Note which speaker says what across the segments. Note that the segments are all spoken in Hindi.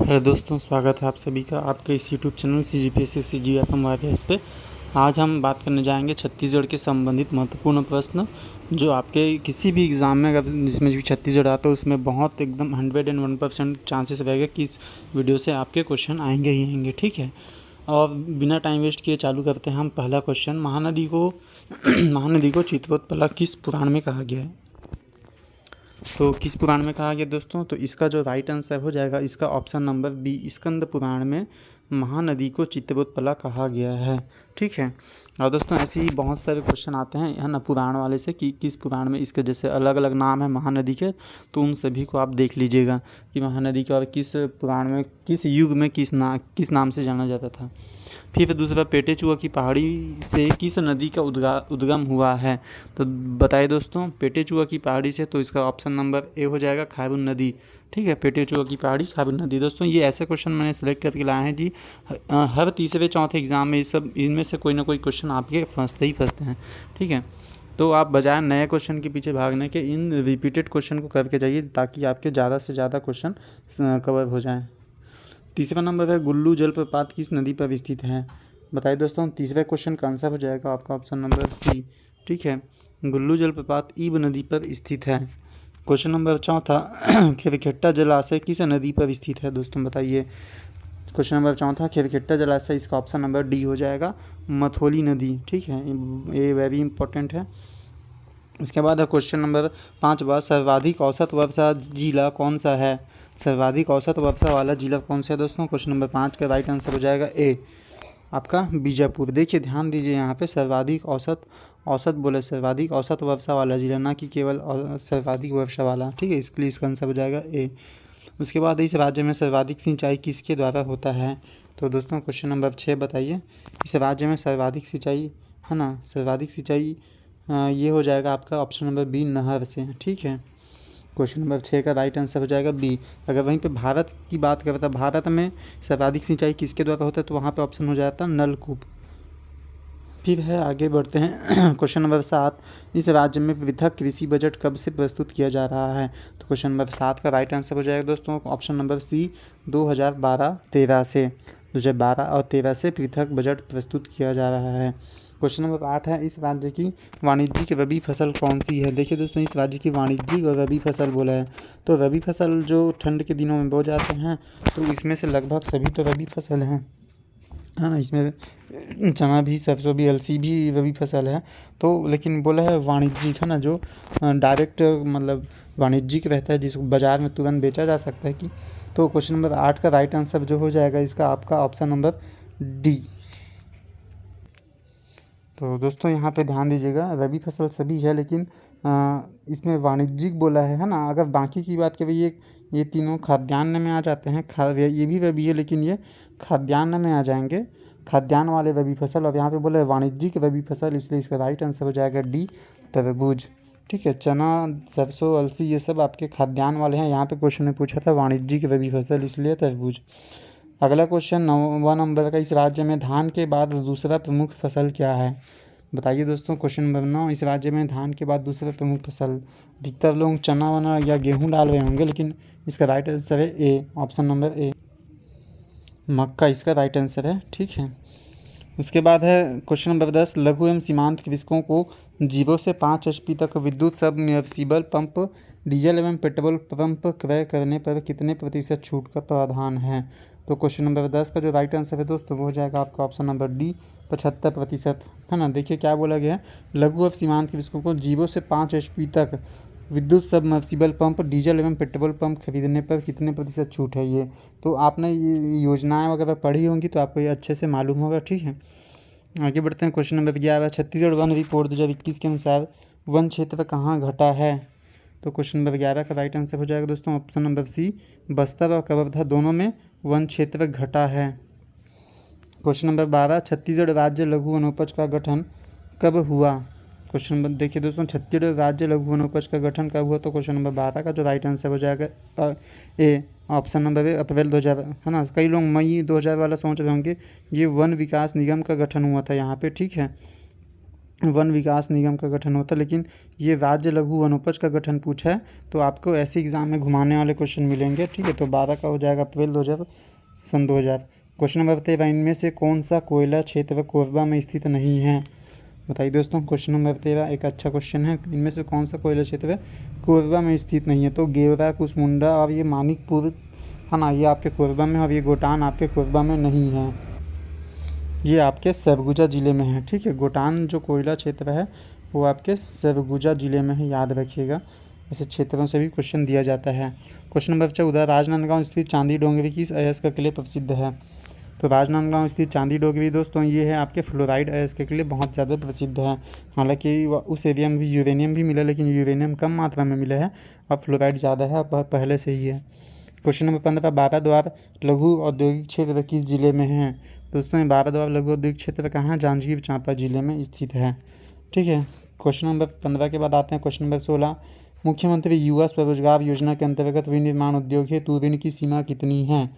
Speaker 1: हेलो दोस्तों, स्वागत है आप सभी का आपके इस YouTube channel CGPSC GFM YPS पे। आज हम बात करने जाएंगे छत्तीसगढ़ के संबंधित महत्वपूर्ण प्रश्न जो आपके किसी भी एग्ज़ाम में अगर जिसमें भी छत्तीसगढ़ आता है उसमें बहुत एकदम 101% चांसेस रहेगा कि इस वीडियो से आपके क्वेश्चन आएंगे ही आएंगे। ठीक है, और बिना टाइम वेस्ट किए चालू करते हैं हम। पहला क्वेश्चन, महानदी को महानदी को चित्रोत्पला किस पुराण में कहा गया है? तो किस पुराण में कहा गया दोस्तों? तो इसका जो राइट आंसर हो जाएगा इसका option number B, Skanda Purana में महानदी को चित्रोत्पला कहा गया है। ठीक है, और दोस्तों ऐसे ही बहुत सारे क्वेश्चन आते हैं है ना पुराण वाले से कि किस पुराण में इसके जैसे अलग अलग नाम है महानदी के, तो उन सभी को आप देख लीजिएगा कि महानदी के और किस पुराण में किस युग में किस नाम से जाना जाता था। फिर दूसरा, पेटेचुआ की पहाड़ी से किस नदी का उद्गम हुआ है? तो बताइए दोस्तों, पेटेचुआ की पहाड़ी से, तो इसका ऑप्शन नंबर ए हो जाएगा खारून नदी। ठीक है, पेटेचुआ की पहाड़ी खारून नदी। दोस्तों ये ऐसे क्वेश्चन मैंने सेलेक्ट करके लाए हैं जी, हर तीसरे चौथे एग्जाम में इनमें से कोई ना कोई क्वेश्चन आपके फंसते हैं। ठीक है, तो आप बजाय नए क्वेश्चन के पीछे भागने के इन रिपीटेड क्वेश्चन को करके जाइए ताकि आपके ज़्यादा से ज़्यादा क्वेश्चन कवर हो जाएँ। तीसरा नंबर है, गुल्लू जलप्रपात किस नदी पर स्थित है? बताइए दोस्तों, तीसरे क्वेश्चन का आंसर हो जाएगा आपका ऑप्शन नंबर सी। ठीक है, गुल्लू जलप्रपात ईब नदी पर स्थित है। क्वेश्चन नंबर चौथा, खिरखेट्टा जलाशय किस नदी पर स्थित है? दोस्तों बताइए। क्वेश्चन नंबर चौथा, खिरखेट्टा जलाशय, इसका ऑप्शन नंबर डी हो जाएगा मथोली नदी। ठीक है, ये वेरी इंपॉर्टेंट है। उसके बाद है क्वेश्चन नंबर 5वां, सर्वाधिक औसत वर्षा जिला कौन सा है? सर्वाधिक औसत वर्षा वाला जिला कौन सा है दोस्तों? क्वेश्चन नंबर 5 का राइट आंसर हो जाएगा ए, आपका बीजापुर। देखिए ध्यान दीजिए यहाँ पे सर्वाधिक औसत बोले, सर्वाधिक औसत वर्षा वाला जिला, ना कि केवल सर्वाधिक वर्षा वाला। ठीक है, इसके लिए इसका आंसर हो जाएगा ए। उसके बाद इस राज्य में सर्वाधिक सिंचाई किसके द्वारा होता है? तो दोस्तों क्वेश्चन नंबर 6 बताइए, इस राज्य में सर्वाधिक सिंचाई है ना, सर्वाधिक सिंचाई ये हो जाएगा आपका ऑप्शन नंबर बी, नहर से। ठीक है, क्वेश्चन नंबर 6 का राइट आंसर हो जाएगा बी। अगर वहीं पे भारत की बात करें तो भारत में सर्वाधिक सिंचाई किसके द्वारा होता है? तो वहाँ पे ऑप्शन हो जाता है नलकूप। फिर है, आगे बढ़ते हैं। क्वेश्चन नंबर 7, इस राज्य में पृथक कृषि बजट कब से प्रस्तुत किया जा रहा है? तो क्वेश्चन नंबर 7 का राइट आंसर हो जाएगा दोस्तों ऑप्शन नंबर सी, 2012-13 से, 2012 और 13 से पृथक बजट प्रस्तुत किया जा रहा है। क्वेश्चन नंबर 8 है, इस राज्य की वाणिज्यिक रबी फसल कौन सी है? देखिए दोस्तों, इस राज्य की वाणिज्यिक और रबी फसल बोला है, तो रबी फसल जो ठंड के दिनों में बो जाते हैं, तो इसमें से लगभग सभी तो रबी फसल हैं, है ना। इसमें चना भी, सरसों भी, अलसी भी रबी फसल है। तो लेकिन बोला है वाणिज्यिक, है ना, जो डायरेक्ट मतलब वाणिज्यिक रहता है जिसको बाज़ार में तुरंत बेचा जा सकता है कि। तो क्वेश्चन नंबर 8 का राइट आंसर जो हो जाएगा इसका आपका ऑप्शन नंबर डी। तो दोस्तों यहाँ पे ध्यान दीजिएगा, रबी फसल सभी है लेकिन इसमें वाणिज्यिक बोला है ना। अगर बाकी की बात करें, ये तीनों खाद्यान्न में आ जाते हैं, ये भी रबी है लेकिन ये खाद्यान्न में आ जाएंगे, खाद्यान्न वाले रबी फसल। और यहाँ पे बोला है वाणिज्यिक रबी फसल, इसलिए इसका राइट आंसर हो जाएगा डी, तरबूज। ठीक है, चना, सरसों, अलसी ये सब आपके खाद्यान्न वाले हैं। यहाँ पे क्वेश्चन में पूछा था वाणिज्यिक रबी फसल, इसलिए तरबूज। अगला क्वेश्चन 9वां नंबर का, इस राज्य में धान के बाद दूसरा प्रमुख फसल क्या है? बताइए दोस्तों, क्वेश्चन नंबर 9, इस राज्य में धान के बाद दूसरा प्रमुख फसल, अधिकतर लोग चना वना या गेहूँ डाल रहे होंगे, लेकिन इसका राइट आंसर है ए, ऑप्शन नंबर ए, मक्का इसका राइट आंसर है। ठीक है, उसके बाद है क्वेश्चन नंबर 10, लघु एवं सीमांत कृषकों को 0 से 5 HP तक विद्युत सबमर्सिबल पंप, डीजल एवं पेट्रोल पंप क्रय करने पर कितने प्रतिशत छूट का प्रावधान है? तो क्वेश्चन नंबर 10 का जो राइट आंसर है दोस्तों वो हो जाएगा आपका ऑप्शन नंबर डी, 75%, है ना। देखिए क्या बोला गया है, लघु एवं सीमांत कृषकों को 0 से 5 HP तक विद्युत सबमर्सिबल पंप, डीजल एवं पेट्रोल पंप खरीदने पर कितने प्रतिशत छूट है ये? तो आपने ये योजनाएं वगैरह पढ़ी होंगी तो आपको ये अच्छे से मालूम होगा। ठीक है, आगे बढ़ते हैं। Question number 11, Chhattisgarh one report 2021 के अनुसार वन क्षेत्र कहाँ घटा है? तो क्वेश्चन नंबर 11 का राइट आंसर हो जाएगा दोस्तों ऑप्शन नंबर सी, बस्तर और कवर्धा दोनों में वन क्षेत्र घटा है। क्वेश्चन नंबर 12, छत्तीसगढ़ राज्य लघु वनोपज का गठन कब हुआ? क्वेश्चन नंबर देखिए दोस्तों, छत्तीसगढ़ राज्य लघु वनोपज का गठन कब हुआ? तो क्वेश्चन नंबर 12 का जो राइट आंसर हो जाएगा ए, ऑप्शन नंबर ए, अप्रैल 2000, है ना। कई लोग मई 2000 वाला सोच रहे होंगे, ये वन विकास निगम का गठन हुआ था यहाँ पे। ठीक है, वन विकास निगम का गठन होता है, लेकिन ये राज्य लघु वनोपज का गठन पूछा है तो आपको ऐसे एग्जाम में घुमाने वाले क्वेश्चन मिलेंगे। ठीक है, तो 12 का हो जाएगा अप्रैल 2000 सन 2000। क्वेश्चन नंबर 13, इनमें से कौन सा कोयला क्षेत्र कोरबा में स्थित नहीं है? बताइए दोस्तों, क्वेश्चन नंबर 13 एक अच्छा क्वेश्चन है। इनमें से कौन सा कोयला क्षेत्र कोरबा में स्थित नहीं है? तो गेवरा, कुसमुंडा और ये मानिकपुर है ना, ये आपके कोरबा में, और ये गोटान आपके कोरबा में नहीं है, ये आपके सरगुजा ज़िले में है। ठीक है, गोटान जो कोयला क्षेत्र है वो आपके सरगुजा ज़िले में है, याद रखिएगा। ऐसे क्षेत्रों से भी क्वेश्चन दिया जाता है। क्वेश्चन नंबर 14, राजनांदगांव स्थित चांदी डोंगरी किस अयस्क के लिए प्रसिद्ध है? तो राजनांदगांव स्थित चांदी डोंगरी दोस्तों ये है आपके फ्लोराइड अयस्क के लिए बहुत ज़्यादा प्रसिद्ध है। हालांकि उस एरिया में भी यूरेनियम भी मिला, लेकिन यूरेनियम कम मात्रा में मिला है और फ्लोराइड ज़्यादा है, अब पहले से ही है। क्वेश्चन नंबर 15, बाराद्वार लघु औद्योगिक क्षेत्र किस जिले में है? दोस्तों ये बाराद्वार लघु औद्योगिक क्षेत्र कहाँ है? जांजगीर चांपा जिले में स्थित है। ठीक है, क्वेश्चन नंबर 15 के बाद आते हैं क्वेश्चन नंबर 16, मुख्यमंत्री युवा स्वरोजगार योजना के अंतर्गत विनिर्माण उद्योग हेतु ऋण की सीमा कितनी है?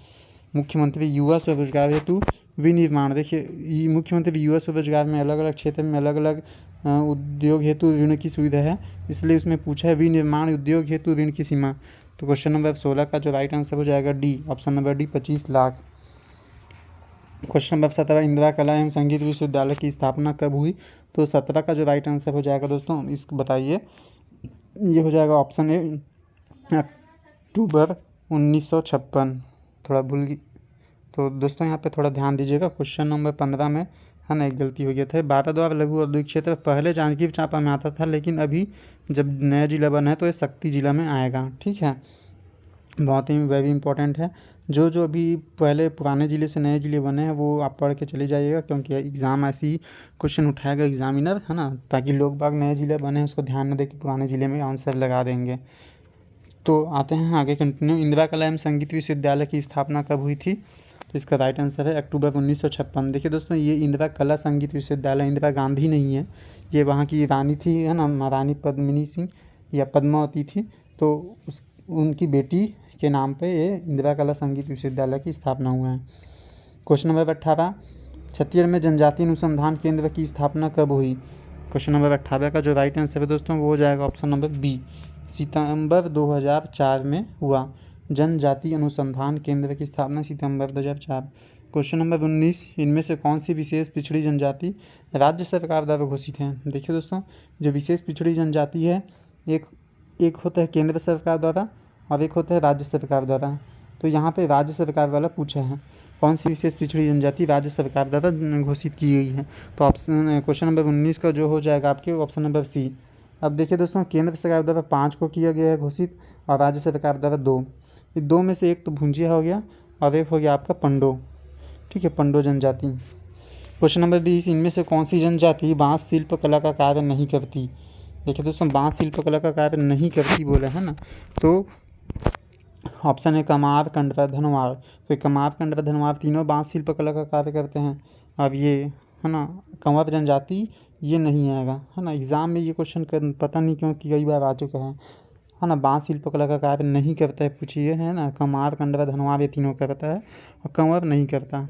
Speaker 1: मुख्यमंत्री युवा स्वरोजगार हेतु विनिर्माण, देखिए मुख्यमंत्री युवा स्वरोजगार में अलग अलग क्षेत्र में अलग अलग उद्योग हेतु ऋण की सुविधा है, इसलिए उसमें पूछा है विनिर्माण उद्योग हेतु ऋण की सीमा। तो क्वेश्चन नंबर 16 का जो राइट आंसर हो जाएगा D, option number D, 25 lakh. Question number 17, Indira कला एवं संगीत विश्वविद्यालय की स्थापना कब हुई? तो 17 का जो राइट आंसर हो जाएगा दोस्तों, इसको बताइए, ये हो जाएगा ऑप्शन ए, अक्टूबर 1956। थोड़ा भूल गई, तो दोस्तों यहाँ पे थोड़ा ध्यान दीजिएगा। क्वेश्चन नंबर 15 में है ना एक गलती हो गया था। बाराद्वार लघु औद्योगिक क्षेत्र पहले जांजगीर चांपा में आता था, लेकिन अभी जब नया जिला बना है तो ये शक्ति जिला में आएगा। ठीक है, बहुत ही वेरी इंपॉर्टेंट है। जो जो अभी पहले पुराने ज़िले से नए ज़िले बने हैं वो आप पढ़ के चले जाइएगा, क्योंकि एग्ज़ाम ऐसे ही क्वेश्चन उठाएगा एग्जामिनर, है ना, ताकि लोग बाग नए ज़िले बने हैं उसको ध्यान न दे कि पुराने ज़िले में आंसर लगा देंगे। तो आते हैं आगे कंटिन्यू। इंदिरा कला एवं संगीत विश्वविद्यालय की स्थापना कब हुई थी? तो इसका राइट आंसर है अक्टूबर 1956। देखिए दोस्तों, ये इंदिरा कला संगीत विश्वविद्यालय इंदिरा गांधी नहीं है, ये वहाँ की रानी थी, है ना, महारानी पद्मिनी सिंह या पद्मावती थी, तो उनकी बेटी के नाम पे ये इंदिरा कला संगीत विश्वविद्यालय की स्थापना हुआ है। क्वेश्चन नंबर 18, छत्तीसगढ़ में जनजातीय अनुसंधान केंद्र की स्थापना कब हुई? क्वेश्चन नंबर 18 का जो राइट आंसर है दोस्तों वो हो जाएगा ऑप्शन नंबर बी, सितंबर 2004 में हुआ। जनजातीय अनुसंधान केंद्र की स्थापना सितंबर 2004। क्वेश्चन नंबर 19, इनमें से कौन सी विशेष पिछड़ी जनजाति राज्य सरकार द्वारा घोषित है? देखिए दोस्तों, जो विशेष पिछड़ी जनजाति है, एक होता है केंद्र सरकार द्वारा और एक होता है राज्य सरकार द्वारा। तो यहाँ पे राज्य सरकार वाला पूछा है, कौन सी विशेष पिछड़ी जनजाति राज्य सरकार द्वारा घोषित की गई है? तो ऑप्शन क्वेश्चन नंबर 19 का जो हो जाएगा आपके ऑप्शन नंबर सी। अब देखिए दोस्तों, केंद्र सरकार द्वारा 5 को किया गया है घोषित और राज्य सरकार द्वारा 2। ये 2 में से एक तो भुंजिया हो गया और एक हो गया आपका पंडो। ठीक है, पंडो जनजाति। क्वेश्चन नंबर 20, इनमें से कौन सी जनजाति बाँस शिल्प कला का कार्य नहीं करती? देखिए दोस्तों, बाँस शिल्प कला का कार्य नहीं करती बोला है ना, तो ऑप्शन है कमार, कंडवा, धनवार। तो कमार, कंडवा, धनवार तीनों बाँस शिल्प कला का कार्य करते हैं। अब ये है ना कंवर जनजाति ये नहीं आएगा, है ना, एग्ज़ाम में ये क्वेश्चन पता नहीं क्यों कि कई बार आ चुका है ना, बाँस शिल्प कला का कार्य नहीं करता है पूछिए, है ना, कमार, कंडवा, धनवार ये तीनों करता है और कंवर नहीं करता।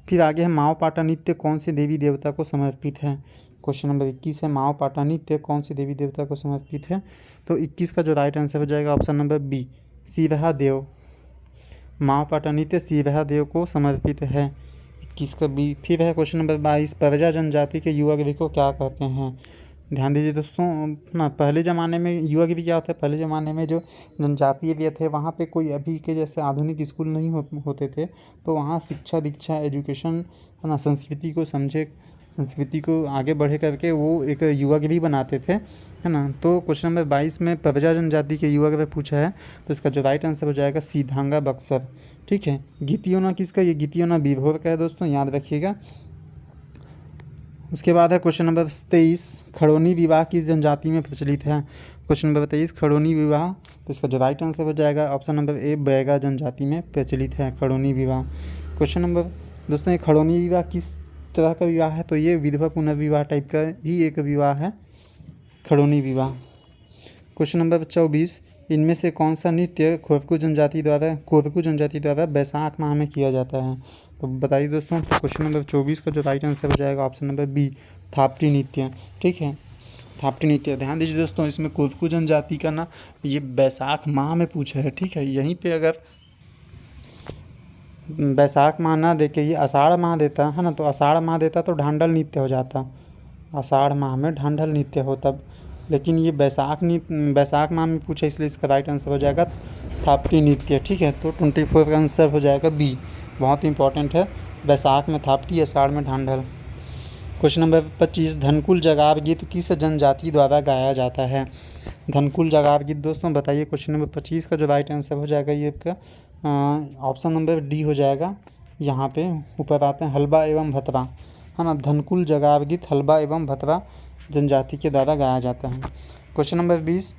Speaker 1: फिर आगे है माओ पाटा नृत्य कौन से देवी देवता को समर्पित है? क्वेश्चन नंबर 21 है माओ पाटा नृत्य कौन से देवी देवता को समर्पित है? तो 21 का जो राइट आंसर हो जाएगा ऑप्शन नंबर बी, सिरहा देव। माओ पाटा नृत्य सिरहा देव को समर्पित है, 21 का बी। फिर है क्वेश्चन नंबर 22, प्रजा जनजाति के युवा गिरी को क्या कहते हैं? ध्यान दीजिए दोस्तों ना, पहले ज़माने में युवा गिरी क्या होता है, पहले ज़माने में जो जनजातीय एरिया थे वहाँ पे कोई अभी के जैसे आधुनिक स्कूल नहीं होते थे, तो वहाँ शिक्षा दीक्षा एजुकेशन है ना, संस्कृति को समझे, संस्कृति को आगे बढ़े करके वो एक युवा गिरी बनाते थे, है ना। तो क्वेश्चन नंबर 22 में प्रजा जनजाति के युवा गिरी पूछा है, तो इसका जो राइट आंसर हो जाएगा सीधांगा बक्सर। ठीक है, गीतियोना किसका? ये गीतियोना बीभोर का है दोस्तों, याद रखिएगा। उसके बाद है क्वेश्चन नंबर 23, खड़ोनी विवाह किस जनजाति में प्रचलित है? क्वेश्चन नंबर 23, खड़ोनी विवाह, तो इसका जो राइट आंसर हो जाएगा ऑप्शन नंबर ए, बैगा जनजाति में प्रचलित है खड़ोनी विवाह। क्वेश्चन नंबर दोस्तों, ये खड़ोनी विवाह किस तरह का विवाह है? तो ये विधवा पुनर्विवाह टाइप का ही एक विवाह है खड़ोनी विवाह। क्वेश्चन नंबर 24, इनमें से कौन सा नृत्य कोरकू जनजाति द्वारा बैसाख माह में किया जाता है? तो बताइए दोस्तों, तो क्वेश्चन नंबर 24 का जो राइट आंसर हो जाएगा ऑप्शन नंबर बी, थापटी नृत्य। ठीक है, थापटी नृत्य। ध्यान दीजिए दोस्तों, इसमें कोरकू जनजाति का ना ये बैसाख माह में पूछा है। ठीक है, यहीं पे अगर बैसाख माह ना दे के ये आषाढ़ माह देता है ना, तो आषाढ़ माह देता तो ढांडल नृत्य हो जाता, आषाढ़ माह में ढांडल नृत्य हो तब। लेकिन ये बैसाख माह में पूछा, इसलिए इसका राइट आंसर हो जाएगा थापटी नृत्य। ठीक है, तो 24 का आंसर हो जाएगा बी, बहुत इंपॉर्टेंट है। बैसाख में थापटी, आषाढ़ में ढांडल। क्वेश्चन नंबर 25, धनकुल जगार गीत किस जनजाति द्वारा गाया जाता है? धनकुल जगार गीत दोस्तों बताइए। क्वेश्चन नंबर 25 का जो राइट आंसर हो जाएगा ये आपका ऑप्शन नंबर डी हो जाएगा। यहाँ पे ऊपर आते हैं हलबा एवं भतरा, है ना। धनकुल जगार गीत हलबा एवं भतरा जनजाति के द्वारा गाया जाता है। क्वेश्चन नंबर 20,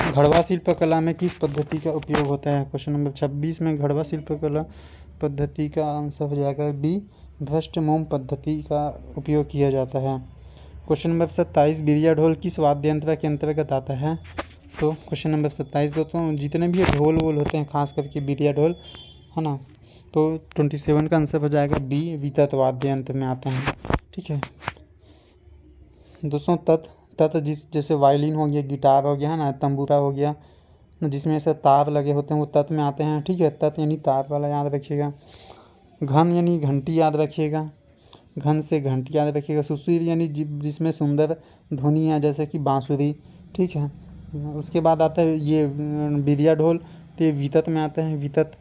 Speaker 1: घड़वा शिल्पकला में किस पद्धति का उपयोग होता है? क्वेश्चन नंबर 26 में घड़वा शिल्पकला पद्धति का आंसर हो जाएगा बी, भ्रष्ट मोम पद्धति का उपयोग किया जाता है। क्वेश्चन नंबर 27, बिरिया ढोल किस वाद्य यंत्र के अंतर्गत आता है? तो क्वेश्चन नंबर 27 दोस्तों, जितने भी ढोल वोल होते हैं खास करके बिरिया ढोल, है ना, तो 27 का आंसर हो जाएगा बी, वितत वाद्य यंत्र में आते हैं। ठीक है दोस्तों, तत् जैसे वायलिन हो गया, गिटार हो गया, है ना, तंबूरा हो गया, जिसमें ऐसे तार लगे होते हैं वो तत् में आते हैं। ठीक है, तत् यानी तार वाला याद रखिएगा। घन यानी घंटी याद रखिएगा, घन से घंटी याद रखिएगा। सुशील यानी जिसमें सुंदर ध्वनि है, जैसे कि बांसुरी। ठीक है, उसके बाद आता है ये बिरिया ढोल, तो ये वितत में आते हैं, वितत,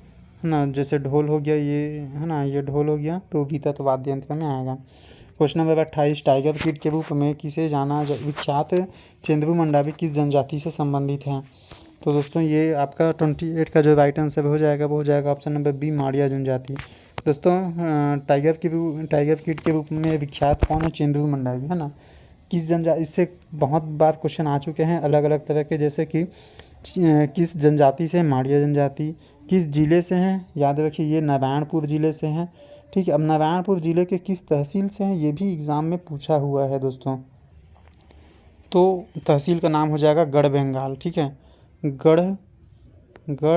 Speaker 1: है ना। जैसे ढोल हो गया ये, है ना, ये ढोल हो गया तो वितत वाद्य यंत्र में आएगा। क्वेश्चन नंबर 28, टाइगर किड के रूप में किसे विख्यात चंद्रू मंडावी किस जनजाति से संबंधित हैं? तो दोस्तों ये आपका 28 का जो राइट आंसर हो जाएगा वो हो जाएगा ऑप्शन नंबर बी, माड़िया जनजाति। दोस्तों टाइगर किड के रूप में विख्यात कौन है? चंद्रू मंडावी, है ना। किस जनजाति, इससे बहुत बार क्वेश्चन आ चुके हैं अलग अलग तरह के, जैसे कि किस जनजाति से? माड़िया जनजाति। किस ज़िले से हैं? याद रखिए ये नारायणपुर ज़िले से हैं। ठीक है, अब नारायणपुर ज़िले के किस तहसील से हैं ये भी एग्ज़ाम में पूछा हुआ है दोस्तों। तो तहसील का नाम हो जाएगा गढ़ बेंगाल। ठीक है, गढ़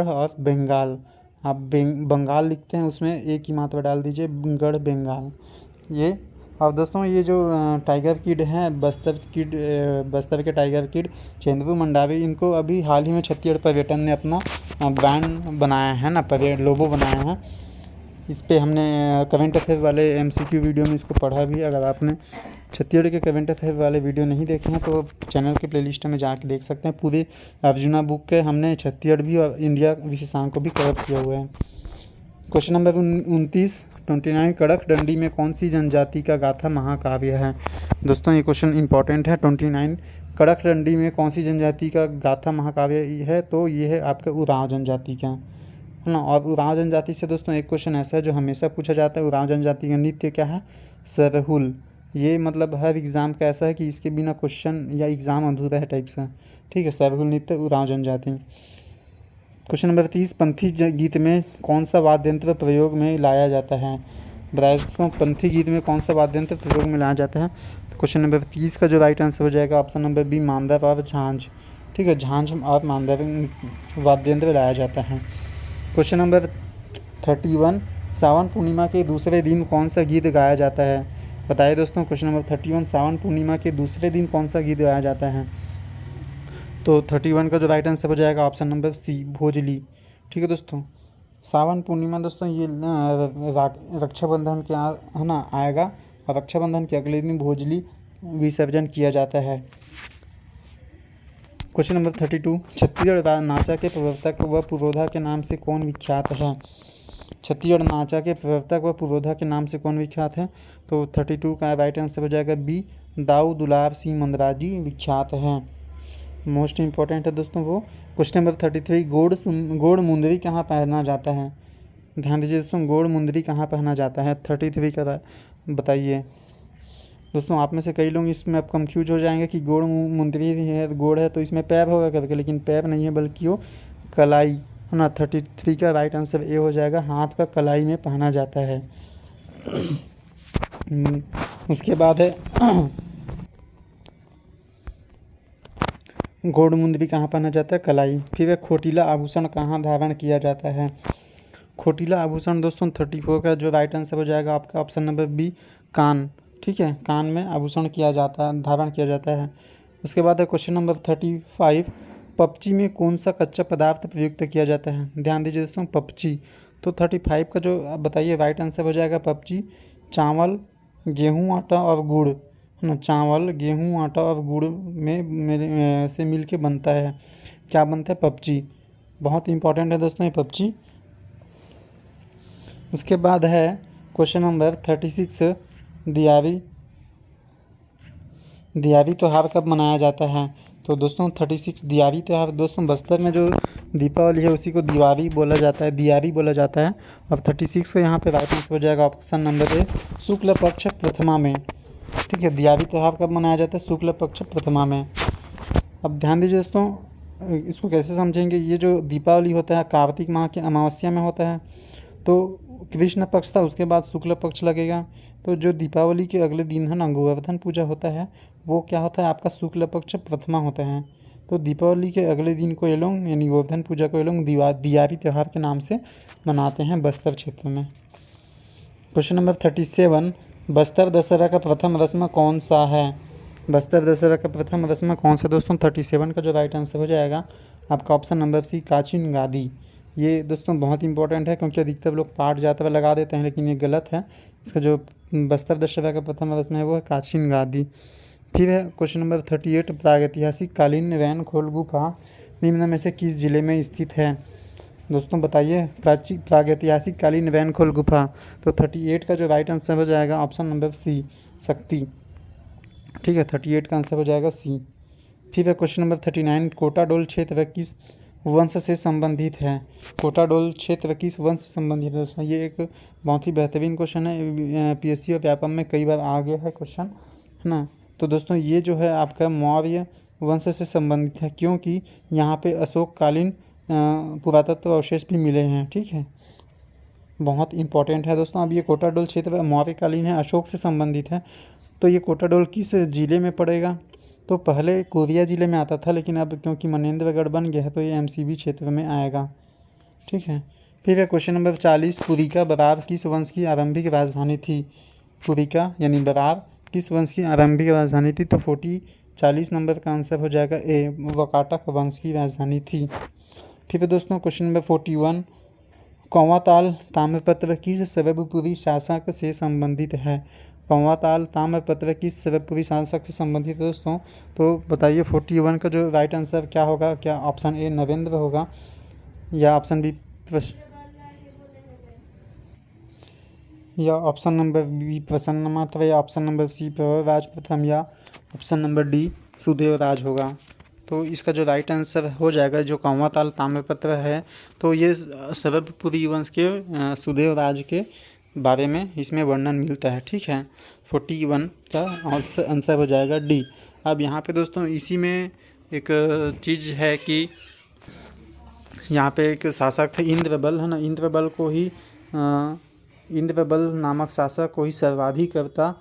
Speaker 1: और बेंगाल, आप बंगाल लिखते हैं उसमें एक ही मात्रा डाल दीजिए, गढ़ बेंगाल ये। और दोस्तों ये जो टाइगर किड हैं, बस्तर के टाइगर किड चंद्रू मंडावी, इनको अभी हाल ही में छत्तीसगढ़ पर्यटन ने अपना ब्रांड बनाया है ना, लोगो बनाया है। इस पे हमने करंट अफेयर वाले MCQ वीडियो में इसको पढ़ा भी। अगर आपने छत्तीसगढ़ के करंट अफेयर वाले वीडियो नहीं देखे हैं तो चैनल के प्लेलिस्ट में जाके देख सकते हैं। पूरे अर्जुना बुक के हमने छत्तीसगढ़ भी और इंडिया विशेषांक को भी कवर किया हुआ है। क्वेश्चन नंबर 29, कड़क डंडी में कौन सी जनजाति का गाथा महाकाव्य है? दोस्तों ये क्वेश्चन इंपॉर्टेंट है। 29, कड़क डंडी में कौन सी जनजाति का गाथा महाकाव्य है? तो ये है आपका उरांव जनजाति का, है ना। और उरांव जनजाति से दोस्तों एक क्वेश्चन ऐसा है जो हमेशा पूछा जाता है, उरांव जनजाति का नृत्य क्या है? सरहुल। ये मतलब हर एग्ज़ाम का ऐसा है कि इसके बिना क्वेश्चन या एग्ज़ाम अधूरा है टाइप से। ठीक है, सरहुल नृत्य, उरांव जनजाति। क्वेश्चन नंबर 30, पंथी गीत में कौन सा वाद्य यंत्र प्रयोग में लाया जाता है? बताइए दोस्तों, पंथी गीत में कौन सा वाद्य यंत्र प्रयोग में लाया जाता है? क्वेश्चन नंबर 30 का जो राइट आंसर हो जाएगा ऑप्शन नंबर बी, मांदर और झांझ। ठीक है, झांझ और मांदर वाद्य यंत्र लाया जाता है। क्वेश्चन नंबर 31, सावन पूर्णिमा के दूसरे दिन कौन सा गीत गाया जाता है? बताइए दोस्तों, क्वेश्चन नंबर 31, सावन पूर्णिमा के दूसरे दिन कौन सा गीत गाया जाता है? तो 31 का जो राइट आंसर हो जाएगा ऑप्शन नंबर सी, भोजली। ठीक है दोस्तों, सावन पूर्णिमा दोस्तों ये रक्षाबंधन के है ना आएगा, और रक्षाबंधन के अगले दिन भोजली विसर्जन किया जाता है। क्वेश्चन नंबर 32, छत्तीसगढ़ नाचा के प्रवर्तक व पुरोधा के नाम से कौन विख्यात है? छत्तीसगढ़ नाचा के प्रवर्तक व पुरोधा के नाम से कौन विख्यात है? तो 32 का राइट आंसर हो जाएगा बी, दाऊ दुलार सिंह मंदराजी विख्यात हैं। मोस्ट इंपॉर्टेंट है दोस्तों वो। क्वेश्चन नंबर 33, गोड़ मुंदरी कहाँ पहना जाता है? ध्यान दीजिए दोस्तों, गोड़ मुंदरी कहाँ पहना जाता है? 33 का बताइए दोस्तों। आप में से कई लोग इसमें अब कंफ्यूज हो जाएंगे कि गोड़ मुंदरी है, गोड़ है तो इसमें पैर होगा करके, लेकिन पैर नहीं है बल्कि वो कलाई, है ना। 33 का राइट आंसर ए हो जाएगा, हाथ का कलाई में पहना जाता है। उसके बाद है गोड़ मुंदरी कहाँ पहना जाता है? कलाई। फिर है खोटीला आभूषण कहाँ धारण किया जाता है? खोटीला आभूषण दोस्तों 34 का जो राइट आंसर हो जाएगा आपका ऑप्शन नंबर बी, कान। ठीक है, कान में आभूषण किया जाता है, धारण किया जाता है। उसके बाद है क्वेश्चन नंबर 35, पपची में कौन सा कच्चा पदार्थ प्रयुक्त किया जाता है? ध्यान दीजिए दोस्तों, पपची। तो 35 का जो आप बताइए राइट आंसर हो जाएगा पपची, चावल, गेहूँ, आटा और गुड़, है ना। चावल, गेहूँ, आटा और गुड़ से मिल के बनता है। क्या बनता है? पपची। बहुत इंपॉर्टेंट है दोस्तों ये पपची। उसके बाद है क्वेश्चन नंबर 36, दिवाली। दिवाली त्यौहार कब मनाया जाता है? तो दोस्तों 36 दिवाली त्यौहार दोस्तों बस्तर में जो दीपावली है उसी को दिवाली बोला जाता है, दिवाली बोला जाता है। अब 36 का यहाँ पे राइट आंसर हो जाएगा ऑप्शन नंबर ए, शुक्ल पक्ष प्रथमा में। ठीक है, दिवाली त्यौहार कब मनाया जाता है? शुक्ल पक्ष प्रथमा में। अब ध्यान दीजिए दोस्तों, इसको कैसे समझेंगे? ये जो दीपावली होता है कार्तिक माह के अमावस्या में होता है, तो कृष्ण पक्ष था, उसके बाद शुक्ल पक्ष लगेगा। तो जो दीपावली के अगले दिन है ना गोवर्धन पूजा होता है, वो क्या होता है आपका शुक्ल पक्ष प्रथमा होता है। तो दीपावली के अगले दिन को ये लोग यानी गोवर्धन पूजा को ये लोग दिवाली त्यौहार के नाम से मनाते हैं बस्तर क्षेत्र में। क्वेश्चन नंबर 37, बस्तर दशहरा का प्रथम रस्म कौन सा है? बस्तर दशहरा का प्रथम रस्म कौन सा दोस्तों? 37 का जो राइट आंसर हो जाएगा आपका ऑप्शन नंबर सी, काचिन गादी। ये दोस्तों बहुत इंपॉर्टेंट है क्योंकि अधिकतर लोग पाठ यात्रा लगा देते हैं, लेकिन ये गलत है। इसका जो बस्तर दशहरा का प्रथम रस्म है वो है काचिन गादी। फिर है क्वेश्चन नंबर 38, प्रागैतिहासिक कालीन रैनखोल गुफा निम्न में से किस जिले में स्थित है? दोस्तों बताइए, प्रागैतिहासिक कालीन रैनखोल गुफा। तो 38 का जो राइट आंसर हो जाएगा ऑप्शन नंबर सी, शक्ति। ठीक है, 38 का आंसर हो जाएगा सी। फिर है क्वेश्चन नंबर 39, कोटाडोल क्षेत्र किस वंश से संबंधित है? कोटाडोल क्षेत्र किस वंश से संबंधित है दोस्तों? ये एक बहुत ही बेहतरीन क्वेश्चन है, पीएससी और व्यापम में कई बार आ गया है क्वेश्चन, है ना। तो दोस्तों ये जो है आपका मौर्य वंश से संबंधित है, क्योंकि यहाँ पे अशोककालीन पुरातत्व अवशेष भी मिले हैं। ठीक है, बहुत इंपॉर्टेंट है दोस्तों। अब ये कोटाडोल क्षेत्र मौर्यकालीन है, अशोक से संबंधित है। तो ये कोटाडोल किस जिले में पड़ेगा? तो पहले कोरिया ज़िले में आता था, लेकिन अब क्योंकि मनेंद्रगढ़ बन गया है तो ये एमसीबी क्षेत्र में आएगा। ठीक है, फिर है क्वेश्चन नंबर 40, पुरिका बरार किस वंश की आरंभिक राजधानी थी? पुरिका यानी बरार किस वंश की आरंभिक राजधानी थी? तो 40 नंबर का आंसर हो जाएगा ए, वाकाटक वंश की राजधानी थी। फिर दोस्तों क्वेश्चन नंबर 41, कौवाताल ताम्रपत्र किस सरबपुरी शासक से संबंधित है? कौवाताल ताम्रपत्र किस सरबपुरी शासक से संबंधित है दोस्तों? तो बताइए 41 का जो राइट आंसर क्या होगा? क्या ऑप्शन ए नरेंद्र होगा, या ऑप्शन बी या ऑप्शन नंबर बी प्रसन्नमात्र, या ऑप्शन नंबर सी प्रवरराज प्रथम, या ऑप्शन नंबर डी सुदेवराज होगा? तो इसका जो राइट आंसर हो जाएगा जो कौवाताल ताम्रपत्र है, तो ये सरबपुरी वंश के सुदेवराज के बारे में इसमें वर्णन मिलता है। ठीक है, 41 का आंसर हो जाएगा डी। अब यहाँ पे दोस्तों इसी में एक चीज़ है कि यहाँ पे एक शासक थे इंद्रबल, है ना। इंद्रबल नामक शासक को ही सर्वाधिकर्ता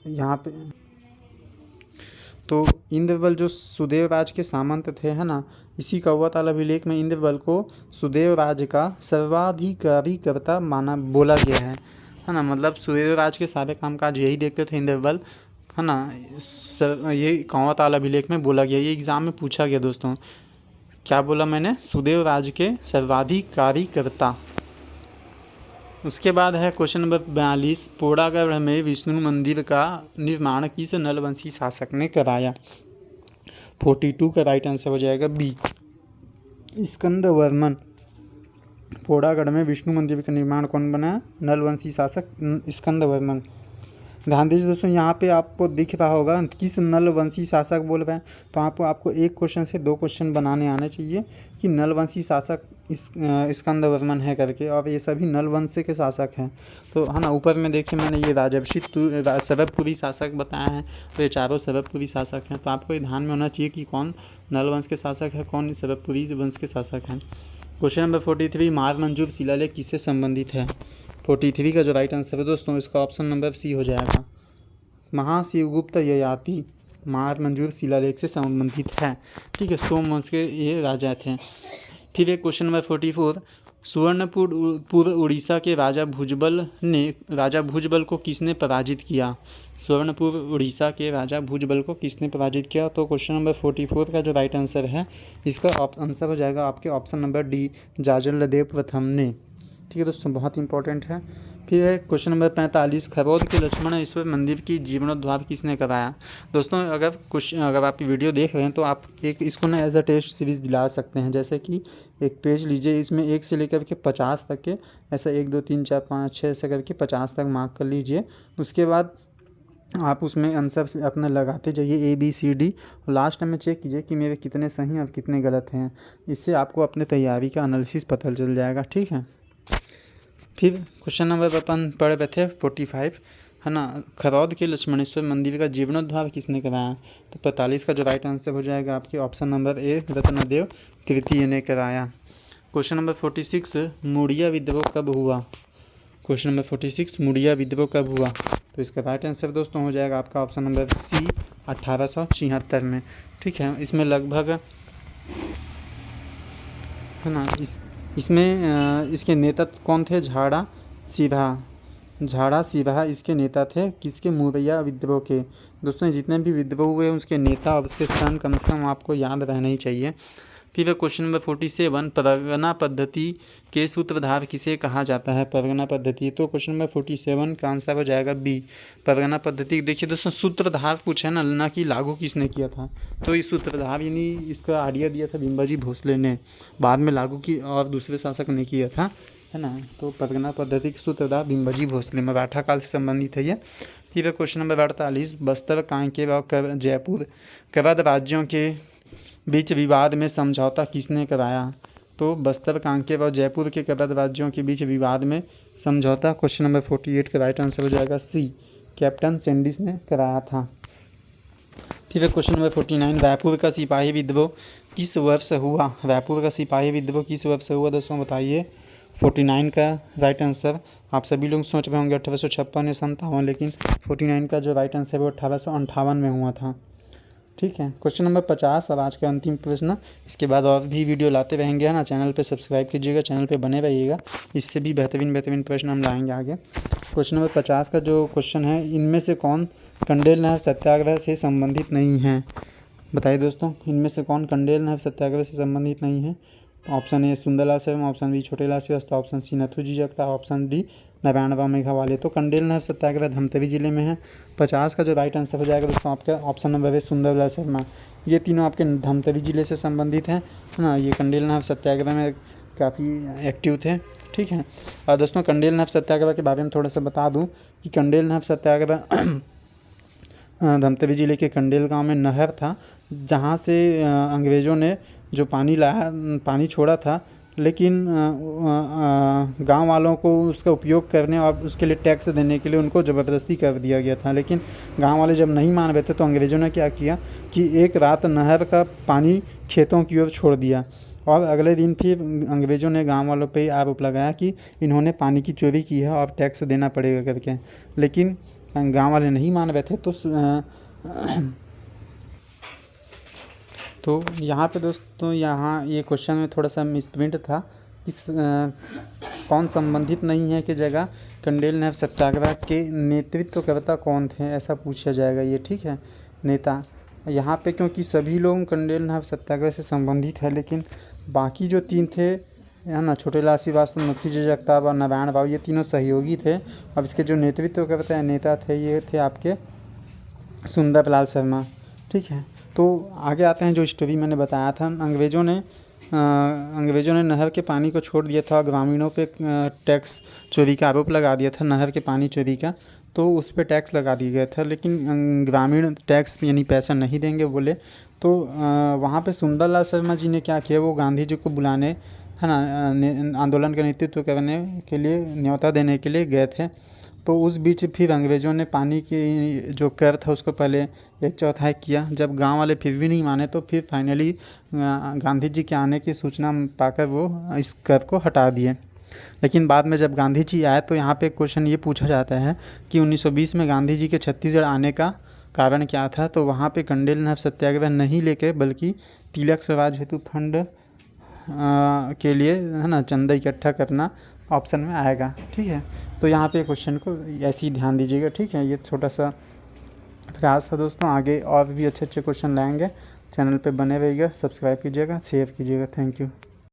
Speaker 1: यहाँ पे, तो इंद्रबल जो सुदेवराज के सामंत थे, है ना। इसी कौवाताल अभिलेख में इंद्रबल को सुदेवराज का सर्वाधिकारीकर्ता बोला गया है ना। मतलब सुदेवराज के सारे कामकाज यही देखते थे इंद्रबल, है ना। ये कौवाताल अभिलेख में बोला गया, ये एग्ज़ाम में पूछा गया दोस्तों। क्या बोला मैंने? सुदेवराज के सर्वाधिकारीकर्ता। उसके बाद है क्वेश्चन नंबर 42, पोड़ागढ़ में विष्णु मंदिर का निर्माण किस नलवंशी शासक ने कराया? 42 का राइट आंसर हो जाएगा बी, स्कंदवर्मन। पोड़ागढ़ में विष्णु मंदिर का निर्माण कौन बनाया? नलवंशी शासक स्कंदवर्मन। ध्यान दीजिए दोस्तों, यहाँ पे आपको दिख रहा होगा किस नलवंशी शासक बोल रहे हैं, तो आपको एक क्वेश्चन से 2 क्वेश्चन बनाने आने चाहिए कि नलवंशी शासक स्कंदवर्मन है करके, और ये सभी नलवंश के शासक हैं। तो है ना, ऊपर में देखिए मैंने ये राजवंशी सरबपुरी शासक बताया है, तो ये चारों सरबपुरी शासक हैं। तो आपको ये ध्यान में होना चाहिए कि कौन नलवंश के शासक है, कौन सरबपुरी वंश के शासक हैं। क्वेश्चन नंबर 43, मारमंजूर शिलालेख किससे संबंधित है? 43 का जो राइट आंसर है दोस्तों इसका ऑप्शन नंबर सी हो जाएगा, महाशिवगुप्त ययाति मारमंजूर शिलालेख से संबंधित है। ठीक है, सोम वंश के ये राजा थे। फिर एक क्वेश्चन नंबर 44, पूर्व उड़ीसा के राजा भुजबल को किसने पराजित किया? सुवर्णपुर उड़ीसा के राजा भुजबल को किसने पराजित किया? तो क्वेश्चन नंबर 44 का जो राइट आंसर है, इसका आंसर हो जाएगा आपके ऑप्शन नंबर डी, जाजलदेव प्रथम ने। ठीक है दोस्तों, बहुत इंपॉर्टेंट है। फिर है क्वेश्चन नंबर 45, खरौद के लक्ष्मणेश्वर मंदिर की जीर्णोद्धार किसने कराया? दोस्तों अगर आप वीडियो देख रहे हैं तो आप एक इसको ना एज अ टेस्ट सीरीज़ दिला सकते हैं। जैसे कि एक पेज लीजिए, इसमें 1 से लेकर के 50 तक के, ऐसा 1 2 3 4 5 6 ऐसे करके 50 तक मार्क कर लीजिए। उसके बाद आप उसमें आंसर से अपना लगाते जाइए ABCD, और लास्ट में चेक कीजिए कि मेरे कितने सही और कितने गलत हैं। इससे आपको अपने तैयारी का एनालिसिस पता चल जाएगा। ठीक है, फिर क्वेश्चन नंबर अपन पढ़ रहे थे 45, है ना, खरौद के लक्ष्मणेश्वर मंदिर का जीर्णोद्धार किसने कराया? तो 45 का जो राइट आंसर हो जाएगा आपके ऑप्शन नंबर ए, रत्नदेव तृतीय ने कराया। क्वेश्चन नंबर 46, मुड़िया विद्रोह कब हुआ? क्वेश्चन नंबर 46, मुड़िया विद्रोह कब हुआ? तो इसका राइट आंसर दोस्तों हो जाएगा आपका ऑप्शन नंबर सी, 1876 में। ठीक है, इसमें लगभग, है ना, इसमें इसके नेता कौन थे? झाड़ा सिरहा इसके नेता थे। किसके? मुरैया विद्रोह के। दोस्तों जितने भी विद्रोह हुए उसके नेता और उसके सन कम से कम आपको याद रहना ही चाहिए। फिर क्वेश्चन नंबर 47, परगना पद्धति के सूत्रधार किसे कहा जाता है? परगना पद्धति, तो क्वेश्चन नंबर 47 का आंसर हो जाएगा बी, परगना पद्धति। देखिए दोस्तों, सूत्रधार पूछा है ना कि लागू किसने किया था, तो इस सूत्रधार यानी इसका आइडिया दिया था बिम्बाजी भोसले ने, बाद में लागू की और दूसरे शासक ने किया था, है ना। तो परगना पद्धति के सूत्रधार बिम्बाजी भोसले, मराठा काल से संबंधित है ये। फिर क्वेश्चन नंबर 48, बस्तर, कांकेर और जयपुर कवध राज्यों के बीच विवाद में समझौता किसने कराया? तो बस्तर, कांकेर और जयपुर के कवध राज्यों के बीच विवाद में समझौता क्वेश्चन नंबर 48 का राइट आंसर हो जाएगा सी, कैप्टन सैंडिस ने कराया था। फिर क्वेश्चन नंबर 49, रायपुर का सिपाही विद्रोह किस वर्ष हुआ? रायपुर का सिपाही विद्रोह किस वर्ष हुआ दोस्तों बताइए? 49 का राइट आंसर, आप सभी लोग सोच रहे होंगे 1856 या 57, लेकिन 49 का जो राइट आंसर है वो 1858 में हुआ था। ठीक है, क्वेश्चन नंबर 50 और आज का अंतिम प्रश्न। इसके बाद और भी वीडियो लाते रहेंगे, है ना। चैनल पे सब्सक्राइब कीजिएगा, चैनल पे बने रहिएगा, इससे भी बेहतरीन प्रश्न हम लाएंगे आगे। क्वेश्चन नंबर 50 का जो क्वेश्चन है, इनमें से कौन कंडेल नहर सत्याग्रह से संबंधित नहीं है? बताइए दोस्तों, इनमें से कौन कंडेल नहर सत्याग्रह से संबंधित नहीं है? Option A Sundarlal Sharma, option B Chhotelal Srivastava, option C Nathuji Jagta, option D Narayanrao Meghawale. तो कंडेल नहर सत्याग्रह धमतरी जिले में है। 50 का जो राइट आंसर हो जाएगा दोस्तों आपका ऑप्शन नंबर है सुंदरलाल शर्मा। ये तीनों आपके धमतरी जिले से संबंधित हैं, है ना। ये कंडेल नहर सत्याग्रह में काफ़ी एक्टिव थे। ठीक है, और दोस्तों कंडेल नहर सत्याग्रह के बारे में थोड़ा सा बता दूँ कि कंडेल नहर सत्याग्रह धमतरी जिले के कंडेल गांव में नहर था, जहां से अंग्रेज़ों ने जो पानी छोड़ा था, लेकिन गांव वालों को उसका उपयोग करने और उसके लिए टैक्स देने के लिए उनको ज़बरदस्ती कर दिया गया था। लेकिन गांव वाले जब नहीं मान रहे थे तो अंग्रेज़ों ने क्या किया कि एक रात नहर का पानी खेतों की ओर छोड़ दिया, और अगले दिन फिर अंग्रेज़ों ने गांव वालों पे आरोप लगाया कि इन्होंने पानी की चोरी की है और टैक्स देना पड़ेगा करके। लेकिन गांव वाले नहीं मान रहे थे, तो यहाँ पे दोस्तों यहाँ ये क्वेश्चन में थोड़ा सा मिसप्रिंट था। कौन संबंधित नहीं है की जगह कंडेल नहर सत्याग्रह के नेतृत्वकर्ता कौन थे, ऐसा पूछा जाएगा ये। ठीक है, नेता यहाँ पे, क्योंकि सभी लोग कंडेल नहर सत्याग्रह से संबंधित है, लेकिन बाकी जो 3 थे, है ना, छोटेलाल श्रीवास्तव, नथुजी जगताप और नारायणराव, ये तीनों सहयोगी थे। अब इसके जो नेतृत्व करते हैं नेता थे, ये थे आपके सुंदरलाल शर्मा। ठीक है, तो आगे आते हैं जो स्टोरी मैंने बताया था। अंग्रेज़ों ने नहर के पानी को छोड़ दिया था, ग्रामीणों पे टैक्स चोरी का आरोप लगा दिया था, नहर के पानी चोरी का, तो उस पर टैक्स लगा दिया गया था। लेकिन ग्रामीण टैक्स यानी पैसा नहीं देंगे बोले, तो वहाँ पे सुंदरलाल शर्मा जी ने क्या किया, वो गांधी जी को बुलाने, है ना, आंदोलन का नेतृत्व करने के लिए, न्योता देने के लिए गए थे। तो उस बीच फिर अंग्रेज़ों ने पानी की जो कर था उसको पहले 1/4 किया। जब गांव वाले फिर भी नहीं माने तो फिर फाइनली गांधी जी के आने की सूचना पाकर वो इस कर को हटा दिए। लेकिन बाद में जब गांधी जी आए तो यहाँ पे क्वेश्चन ये पूछा जाता है कि 1920 में गांधी जी के छत्तीसगढ़ आने का कारण क्या था? तो वहाँ पे कंडेल नहर सत्याग्रह नहीं लेके बल्कि तिलक स्वराज हेतु फंड के लिए है ना चंदा इकट्ठा करना ऑप्शन में आएगा। ठीक है, तो यहाँ पे क्वेश्चन को ऐसे ही ध्यान दीजिएगा। ठीक है, ये छोटा सा प्रयास था दोस्तों, आगे और भी अच्छे अच्छे क्वेश्चन लाएंगे। चैनल पे बने रहिएगा, सब्सक्राइब कीजिएगा, शेयर कीजिएगा। Thank you.